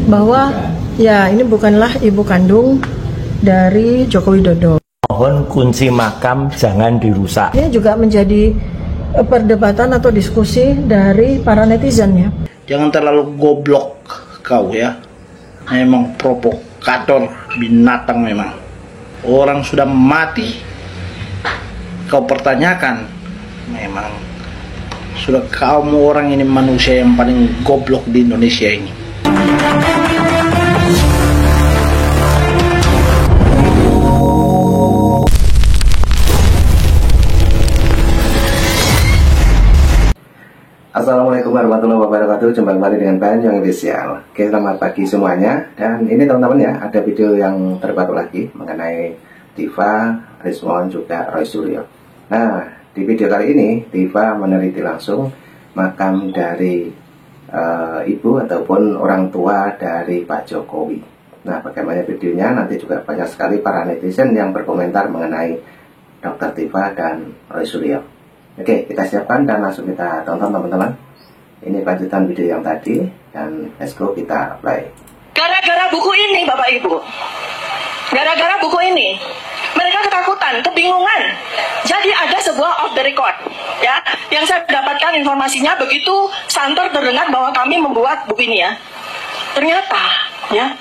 bahwa ya ini bukanlah ibu kandung dari Joko Widodo. Mohon kunci makam jangan dirusak. Ini juga menjadi perdebatan atau diskusi dari para netizen ya. Jangan terlalu goblok kau ya. Memang provokator binatang memang. Orang sudah mati kau pertanyakan. Memang sudah kamu orang ini manusia yang paling goblok di Indonesia ini. Assalamualaikum warahmatullahi wabarakatuh. Jumpa kembali dengan Banjong Official. Oke, selamat pagi semuanya. Dan ini teman-teman ya, ada video yang terbaru lagi mengenai Diva, Rismon, juga Roy Suryo. Nah, di video kali ini Diva meneliti langsung makam dari ibu ataupun orang tua dari Pak Jokowi. Nah, bagaimana videonya? Nanti juga banyak sekali para netizen yang berkomentar mengenai Dr. Diva dan Roy Suryo. Oke, kita siapkan dan langsung kita tonton teman-teman. Ini lanjutan video yang tadi dan let's go, kita play. Gara-gara buku ini Bapak Ibu, gara-gara buku ini mereka ketakutan, kebingungan. Jadi ada sebuah off the record ya, yang saya dapatkan informasinya begitu santer terdengar bahwa kami membuat buku ini ya. Ternyata ya,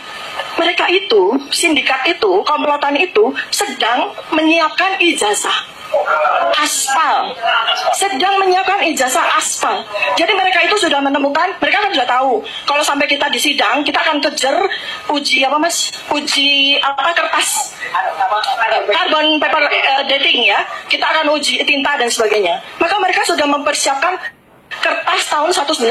mereka itu, sindikat itu, komplotan itu sedang menyiapkan ijazah aspal, sedang menyiapkan ijazah aspal. Jadi mereka itu sudah menemukan, mereka kan sudah tahu kalau sampai kita di sidang, kita akan kejar uji apa mas, uji apa kertas, carbon paper dating ya, kita akan uji tinta dan sebagainya. Maka mereka sudah mempersiapkan kertas tahun 1985.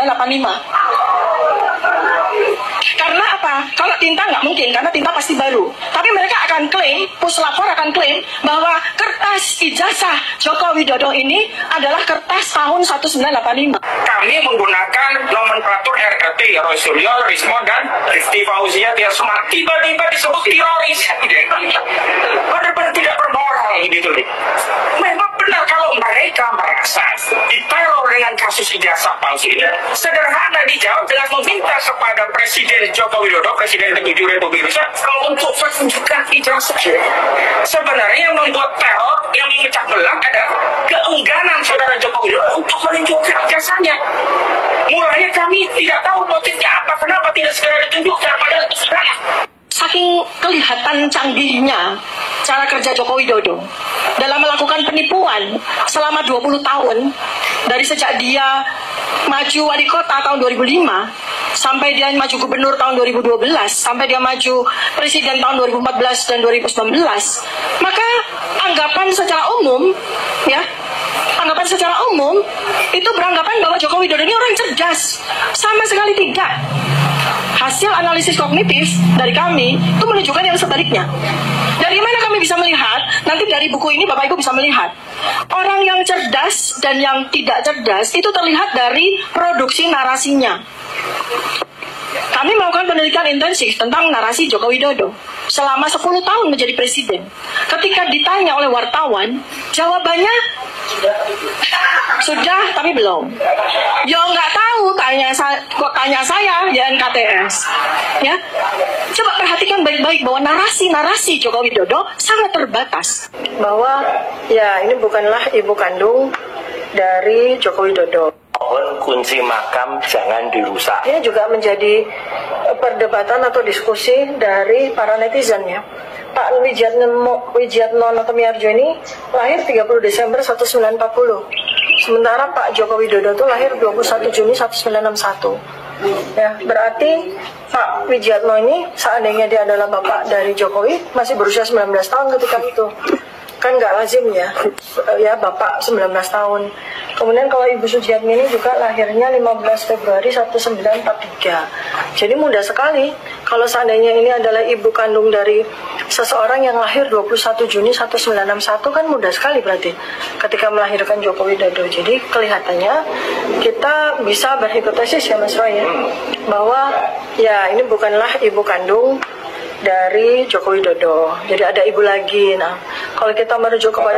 Karena apa? Kalau tinta nggak mungkin, karena tinta pasti baru. Tapi mereka akan klaim, puslapor akan klaim bahwa kertas ijazah Joko Widodo ini adalah kertas tahun 1985. Kami menggunakan nomenklatur RRT, Roy Suryo, Rismon, dan Rifti Fauzia Tiasma. Tiba-tiba disebut teroris. Benar-benar tidak bermoral gitu. Memang benar kalau mereka merasa diteror dengan kasus ijazah palsu ini, sederhana dijawab dengan meminta kepada Presiden Joko Widodo, Presiden ke-7 Republik Indonesia, untuk menunjukkan ijazah. Sebenarnya yang membuat teror, yang memecah belah adalah keengganan saudara Joko Widodo untuk menunjukkan ijazahnya. Mulanya kami tidak tahu motifnya apa, kenapa tidak segera ditunjukkan, padahal itu sudah. Saking kelihatan canggihnya cara kerja Joko Widodo dalam melakukan penipuan selama 20 tahun, dari sejak dia maju wali kota tahun 2005 sampai dia maju gubernur tahun 2012 sampai dia maju presiden tahun 2014 dan 2019. Maka anggapan secara umum ya, anggapan secara umum itu beranggapan bahwa Joko Widodo ini orang cerdas. Sama sekali tidak. Hasil analisis kognitif dari kami itu menunjukkan yang sebaliknya. Dari mana kami bisa melihat? Nanti dari buku ini Bapak Ibu bisa melihat orang yang cerdas dan yang tidak cerdas itu terlihat dari produksi narasinya. Kami melakukan penelitian intensif tentang narasi Joko Widodo selama 10 tahun menjadi presiden. Ketika ditanya oleh wartawan, jawabannya sudah tapi belum. Ya nggak tahu, kok tanya saya ya NKTS. Ya, coba perhatikan baik-baik bahwa narasi Joko Widodo sangat terbatas. Bahwa ya ini bukanlah ibu kandung dari Joko Widodo. Mohon kunci makam jangan dirusak. Ini juga menjadi perdebatan atau diskusi dari para netizen ya. Pak Wijiatno Notomiarjo ini lahir 30 Desember 1940. Sementara Pak Joko Widodo itu lahir 21 Juni 1961. Ya, berarti Pak Wijiatno ini seandainya dia adalah bapak dari Jokowi masih berusia 19 tahun ketika itu. Kan nggak lazim ya, ya bapak 19 tahun. Kemudian kalau Ibu Sujiatmi ini juga lahirnya 15 Februari 1943. Jadi mudah sekali kalau seandainya ini adalah ibu kandung dari seseorang yang lahir 21 Juni 1961, kan mudah sekali berarti ketika melahirkan Joko Widodo. Jadi kelihatannya kita bisa berhipotesis ya Mas Roy ya, bahwa ya ini bukanlah ibu kandung dari Joko Widodo. Jadi ada ibu lagi. Nah, kalau kita merujuk kepada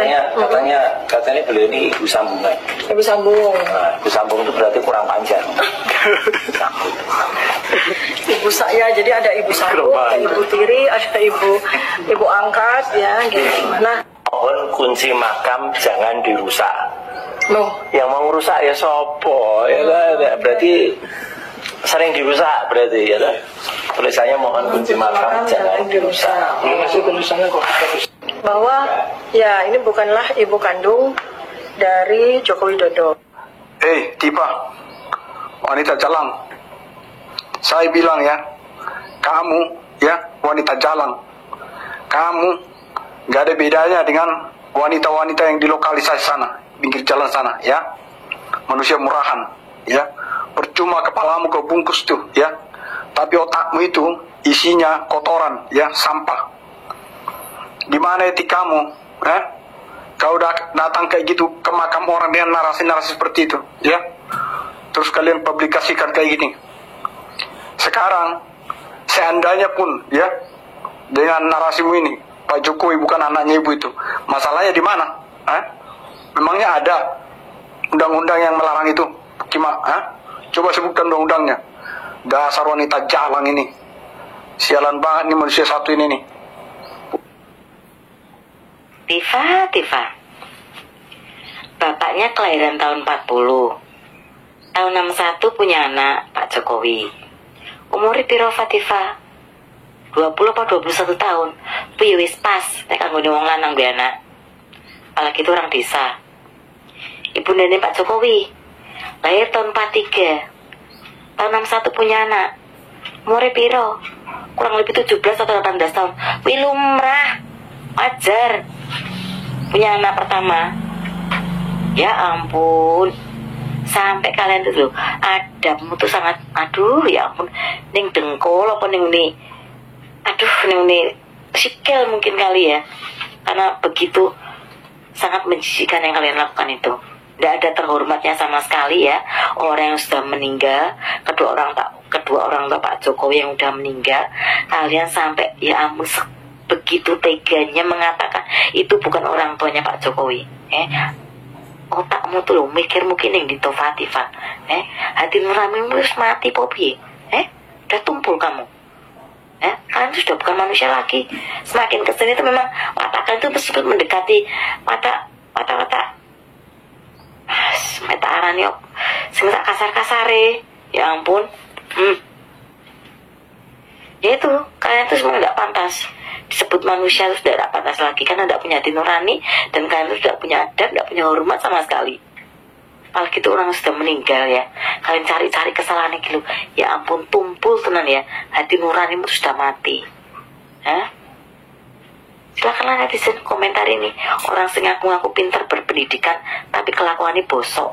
katanya beliau ini ibu sambungan. Ibu sambung. Nah, ibu sambung itu berarti kurang panjang. ibu saya, jadi ada ibu satu, ada ibu tiri, ada ibu angkat ya gitu. Nah, Mohon kunci makam jangan dirusak. loh, Yang mau rusak ya sopo, ya kan? Berarti sering dirusak berarti ya kan? Tulisannya mohon kunci makam jangan dirusak. Masih tulisannya kok. bahwa ya ini bukanlah ibu kandung dari Joko Widodo. Tiba wanita jalan, saya bilang ya, kamu ya wanita jalan, kamu gak ada bedanya dengan wanita-wanita yang di lokalisasi sana, pinggir jalan sana ya, manusia murahan ya, percuma kepalamu kau bungkus tuh ya, tapi otakmu itu isinya kotoran ya, sampah. Di mana etikamu? Kau udah datang kayak gitu ke makam orang dengan narasi-narasi seperti itu, ya? Terus kalian publikasikan kayak gini. Sekarang, seandainya pun, ya, dengan narasimu ini, Pak Jokowi bukan anaknya ibu itu, masalahnya di mana? Memangnya ada undang-undang yang melarang itu? Coba sebutkan undang-undangnya. Dasar wanita jalan ini, sialan banget nih manusia satu ini nih. Tifa. Bapaknya kelahiran tahun 40. Tahun 61 punya anak, Pak Jokowi. Umurnya piro Tifa? 20 apa 21 tahun. Piye wis pas nek kanggo wong lanang duwe anak. Apalagi itu orang desa. Ibu nenek Pak Jokowi lahir tahun 43. Tahun 61 punya anak. Umurnya piro? Kurang lebih 17 atau 18 tahun. Wih lumrah. Wajar punya anak pertama. Ya ampun, sampai kalian tuh loh, adabmu tuh sangat, aduh ya ampun, ning dengkul apa ning nih, aduh ning nih sikil mungkin kali ya, karena begitu sangat menjijikan yang kalian lakukan itu. Tidak ada terhormatnya sama sekali ya, orang yang sudah meninggal, kedua orang tua Pak Jokowi yang sudah meninggal, kalian sampai ya ampun begitu teganya mengatakan itu bukan orang tuanya Pak Jokowi. Otakmu tuh loh mikir mungkin yang ditofatifan. Hati nuranimu harus mati popi. Udah tumpul kamu. Kalian tuh sudah bukan manusia lagi. Semakin kesini itu memang watak kalian tuh bersifat mendekati watak meta arani semeta kasar-kasare. Ya ampun. Ya itu kalian tuh semua nggak pantas disebut manusia, itu sudah tidak pantas lagi karena tidak punya hati nurani dan kalian itu tidak punya adab, tidak punya hormat sama sekali. Apalagi itu orang sudah meninggal ya, kalian cari-cari kesalahan gitu. Ya ampun, tumpul tenan ya, hati nuranimu sudah mati. Silakanlah netizen komentar ini, orang sing ngaku pintar berpendidikan tapi kelakuannya bosok.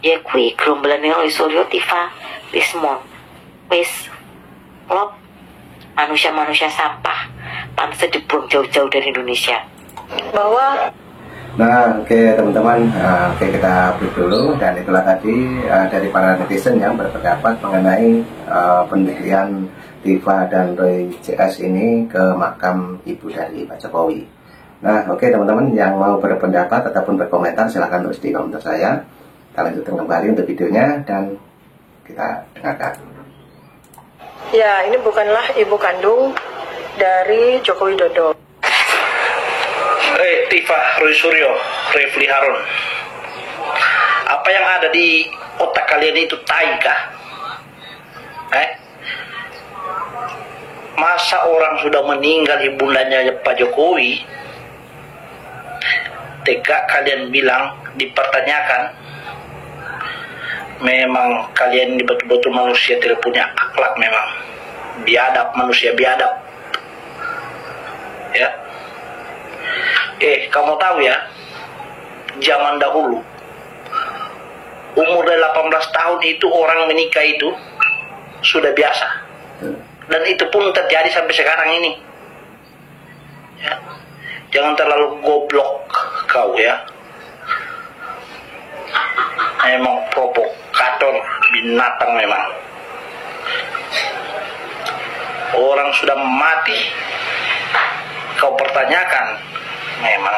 Ya kui gerombolan Roy Suryo, Tifa, Rismon, wis klop, manusia-manusia sampah, pantas dibuang jauh-jauh dari Indonesia. Bahwa Nah, oke teman-teman, kita break dulu. Dan itulah tadi dari para netizen yang berpendapat mengenai pendirian Tifa dan Roy CS ini ke makam ibu dari Pak Jokowi. Nah, oke teman-teman yang mau berpendapat ataupun berkomentar silahkan tulis di komentar saya. Kita lanjutkan kembali untuk videonya dan kita dengarkan. ya ini bukanlah ibu kandung dari Joko Widodo. Tifa, Roy Suryo, Refli Harun, apa yang ada di otak kalian itu tai kah? Masa orang sudah meninggal ibundanya Pak Jokowi, tega kalian bilang, dipertanyakan? Memang kalian ini betul-betul manusia tidak punya akhlak, memang biadab, manusia biadab ya. Kamu tahu ya, zaman dahulu umur dari 18 tahun itu orang menikah itu sudah biasa, dan itu pun terjadi sampai sekarang ini ya. Jangan terlalu goblok kau ya, memang provokator binatang memang. Orang sudah mati kau pertanyakan, memang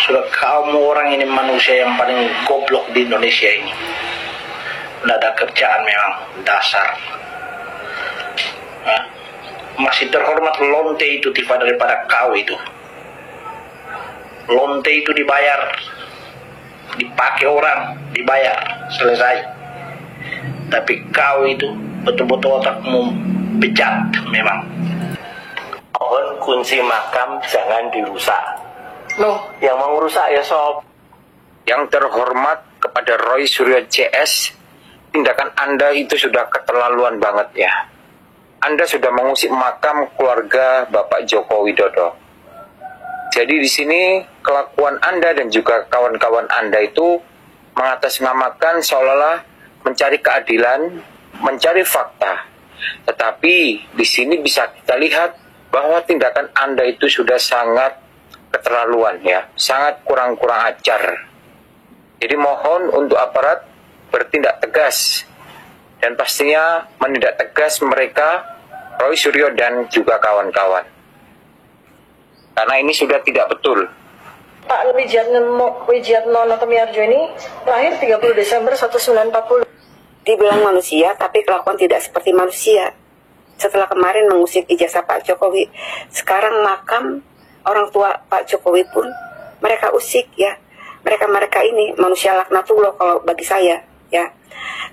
sudah kamu orang ini manusia yang paling goblok di Indonesia ini. Tidak ada kerjaan memang, dasar masih terhormat lonte itu Tifa daripada kau itu. Lonte itu dibayar, dipakai orang, dibayar, selesai. Tapi kau itu betul-betul otakmu bejat memang. Mohon kunci makam jangan dirusak. Loh, Yang mau rusak ya sob. Yang terhormat kepada Roy Suryo CS, tindakan Anda itu sudah keterlaluan banget ya. Anda sudah mengusik makam keluarga Bapak Joko Widodo. Jadi di sini kelakuan Anda dan juga kawan-kawan Anda itu mengatasnamakan seolah-olah mencari keadilan, mencari fakta. Tetapi di sini bisa kita lihat bahwa tindakan Anda itu sudah sangat keterlaluan ya, sangat kurang-kurang ajar. Jadi mohon untuk aparat bertindak tegas dan pastinya menindak tegas mereka, Roy Suryo dan juga kawan-kawan. Karena ini sudah tidak betul. Pak Wijiatno Notomiarjo ini lahir 30 Desember 1940. Dibilang manusia, tapi kelakuan tidak seperti manusia. Setelah kemarin mengusik ijazah Pak Jokowi, sekarang makam orang tua Pak Jokowi pun mereka usik ya. Mereka ini manusia laknatullah kalau bagi saya ya.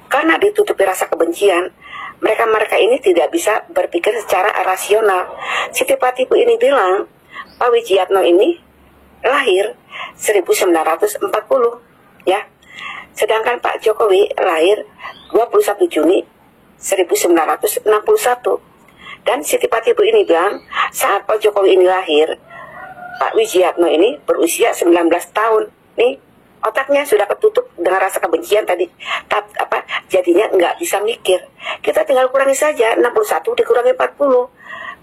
Karena ditutupi rasa kebencian, mereka ini tidak bisa berpikir secara rasional. Siti Patipu ini bilang, Pak Wijiatno ini lahir 1940 ya. Sedangkan Pak Jokowi lahir 21 Juni 1961. Dan Siti Patipu ini bilang, saat Pak Jokowi ini lahir, Pak Wijiatno ini berusia 19 tahun. Nih, otaknya sudah ketutup dengan rasa kebencian tadi. Jadinya nggak bisa mikir. Kita tinggal kurangi saja, 61 dikurangi 40.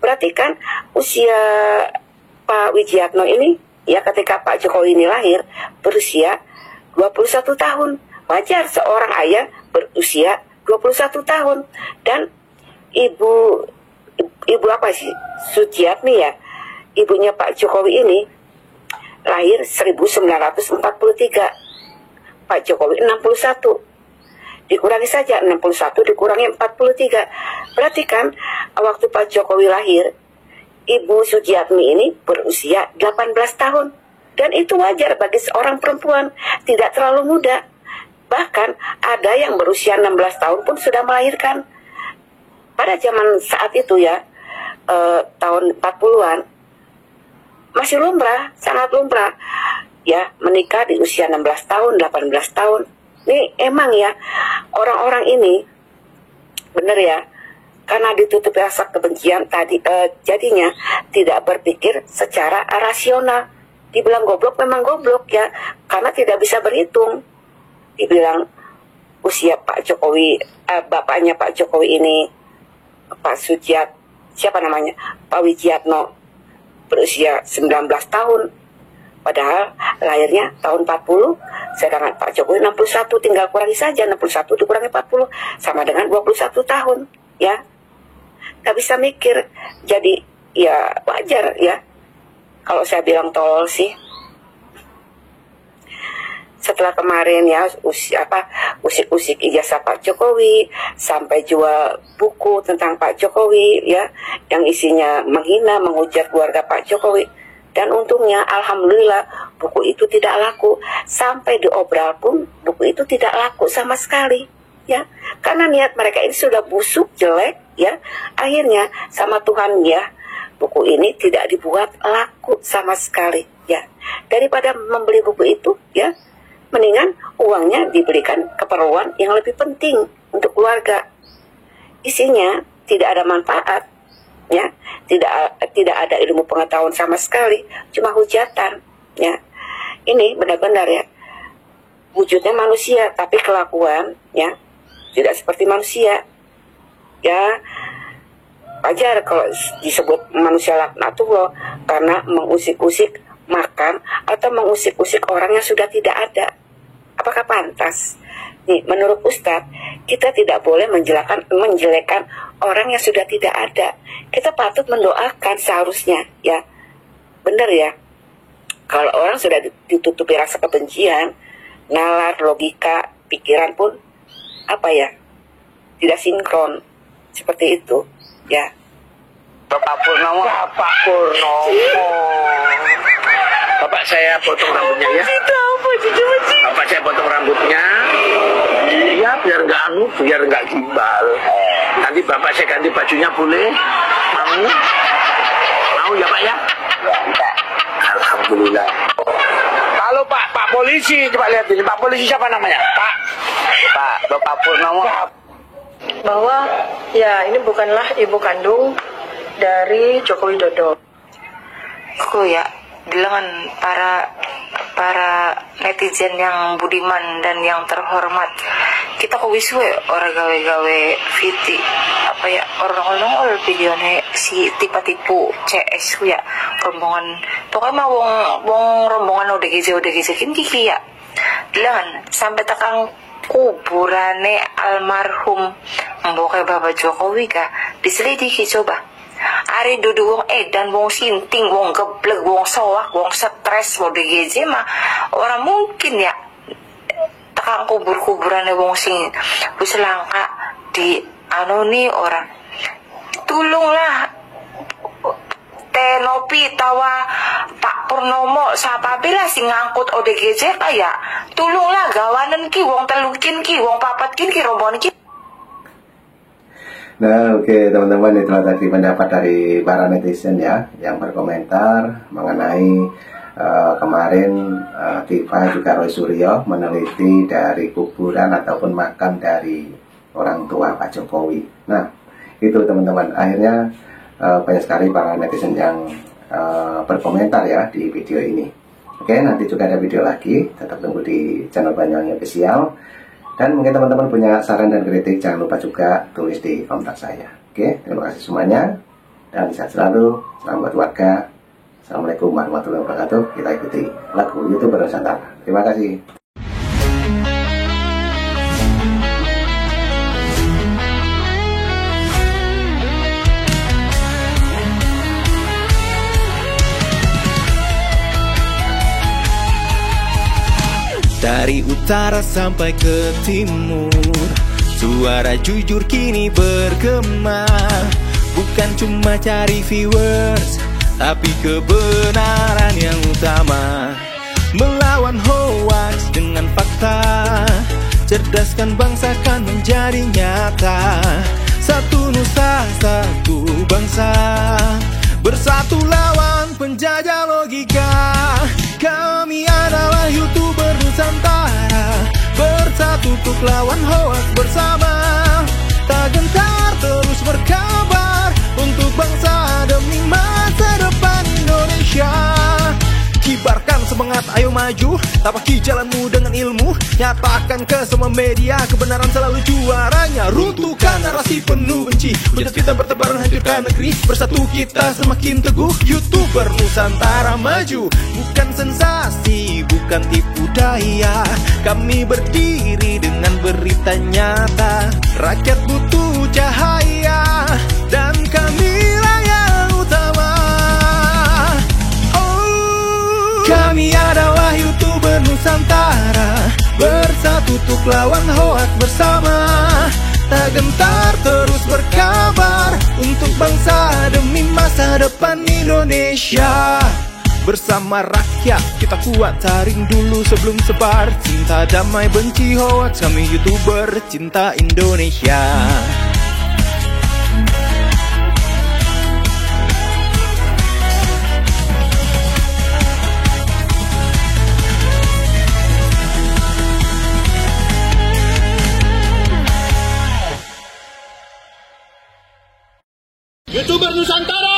Berarti kan usia Pak Wijiatno ini, ya ketika Pak Jokowi ini lahir, berusia 21 tahun. Wajar seorang ayah berusia 21 tahun. Dan ibu apa sih? Sujiatmi ya, ibunya Pak Jokowi ini lahir 1943. Pak Jokowi 61. Dikurangi saja 61 dikurangi 43. Berarti kan waktu Pak Jokowi lahir, Ibu Sujiatmi ini berusia 18 tahun. Dan itu wajar bagi seorang perempuan, tidak terlalu muda. Bahkan ada yang berusia 16 tahun pun sudah melahirkan. Pada zaman saat itu ya, tahun 40-an, masih lumrah, sangat lumrah ya, menikah di usia 16 tahun, 18 tahun. Ini emang ya, orang-orang ini bener ya, karena ditutupi rasa kebencian tadi, jadinya tidak berpikir secara rasional. Dibilang goblok memang goblok ya, karena tidak bisa berhitung. Dibilang usia Pak Jokowi, bapaknya Pak Jokowi ini, Pak siapa namanya, Pak Wijiatno, berusia 19 tahun. Padahal lahirnya tahun 40, sedangkan Pak Jokowi 61, tinggal kurangi saja 61 dikurangi 40 sama dengan 21 tahun ya. Gak bisa mikir. Jadi ya wajar ya kalau saya bilang tolol sih. Setelah kemarin ya usik-usik ijazah Pak Jokowi, sampai jual buku tentang Pak Jokowi ya, yang isinya menghina, menghujat keluarga Pak Jokowi. Dan untungnya alhamdulillah buku itu tidak laku. Sampai diobral pun buku itu tidak laku sama sekali ya. Karena niat mereka ini sudah busuk, jelek ya. Akhirnya sama Tuhan ya, buku ini tidak dibuat laku sama sekali ya. Daripada membeli buku itu ya, mendingan uangnya diberikan keperluan yang lebih penting untuk keluarga. Isinya tidak ada manfaat ya, tidak ada ilmu pengetahuan sama sekali, cuma hujatan ya. Ini benar-benar ya, wujudnya manusia tapi kelakuan ya tidak seperti manusia ya. Wajar kalau disebut manusia laknatullah karena mengusik-usik makan atau mengusik-usik orang yang sudah tidak ada. Apakah pantas? Nih, menurut Ustadz, kita tidak boleh menjelekkan orang yang sudah tidak ada. Kita patut mendoakan seharusnya ya. Benar ya. Kalau orang sudah ditutupi rasa kebencian, nalar, logika, pikiran pun tidak sinkron seperti itu ya. Bapak Purnomo. Bapak Purnomo. Bapak saya potong rambutnya ya. Bapak saya potong rambutnya. Iya, biar nggak gimbal. Nanti bapak saya ganti bajunya boleh? Mau? Mau ya Pak ya? Alhamdulillah. Kalau Pak polisi, coba lihat ini. Pak polisi siapa namanya? Bapak Purnomo. Bahwa ya ini bukanlah ibu kandung dari Joko Widodo. Aku ya bilangan para netizen yang budiman dan yang terhormat, kita kuwiswe orang gawe-gawe viti apa ya orang videonya si tipu CS ku ya rombongan pokoknya mah wong rombongan ODGJ kiki ya bilangan sampai tekang kuburane almarhum mbok Bapak Jokowi kah diselidiki coba. Ari dudu wong edan, wong sinting, wong geblek, wong soak, wong stres, wong DGJ mah orang mungkin ya tekan kuburannya wong sing wis langka di nih orang. Tulunglah Tenopi tawa Pak Purnomo sapabila sing ngangkut ODGJ kayak tulunglah gawanen ki wong telukin ki wong papat ki rombongan ki. Nah, oke teman-teman, itulah tadi pendapat dari para netizen ya yang berkomentar mengenai kemarin Tifa juga Roy Suryo meneliti dari kuburan ataupun makam dari orang tua Pak Jokowi. Nah, itu teman-teman, akhirnya banyak sekali para netizen yang berkomentar ya di video ini. Oke, nanti juga ada video lagi, tetap tunggu di channel Banyuwangi Official. Dan mungkin teman-teman punya saran dan kritik, jangan lupa juga tulis di komentar saya. Oke, terima kasih semuanya. Dan sehat selalu, salam buat warga. Assalamualaikum warahmatullahi wabarakatuh. Kita ikuti lagu YouTuber Nusantara. Terima kasih. Dari utara sampai ke timur, suara jujur kini bergema. Bukan cuma cari viewers, tapi kebenaran yang utama. Melawan hoax dengan fakta, cerdaskan bangsa kan menjadi nyata. Satu nusa, satu bangsa, bersatu lawan penjajah logika. Kami adalah YouTuber Nusantara, bersatu untuk lawan hoax bersama. Tak gentar terus berkabar untuk bangsa demi masa depan Indonesia. Kibarkan semangat, ayo maju, tapaki jalanmu dengan ilmu. Nyatakan ke semua media, kebenaran selalu juaranya. Runtuhkan narasi penuh benci, hujat kita bertebaran hancurkan negeri. Bersatu kita semakin teguh, YouTuber Nusantara maju. Bukan sensasi, bukan tipu daya, kami berdiri dengan berita nyata. Rakyat butuh cahaya, dan kamilah yang utama. Kami adalah YouTuber Nusantara, bersatu untuk lawan hoax bersama. Tak gentar terus berkabar untuk bangsa demi masa depan Indonesia. Bersama rakyat kita kuat, saring dulu sebelum sebar. Cinta damai benci hoax, kami YouTuber cinta Indonesia. YouTuber Nusantara.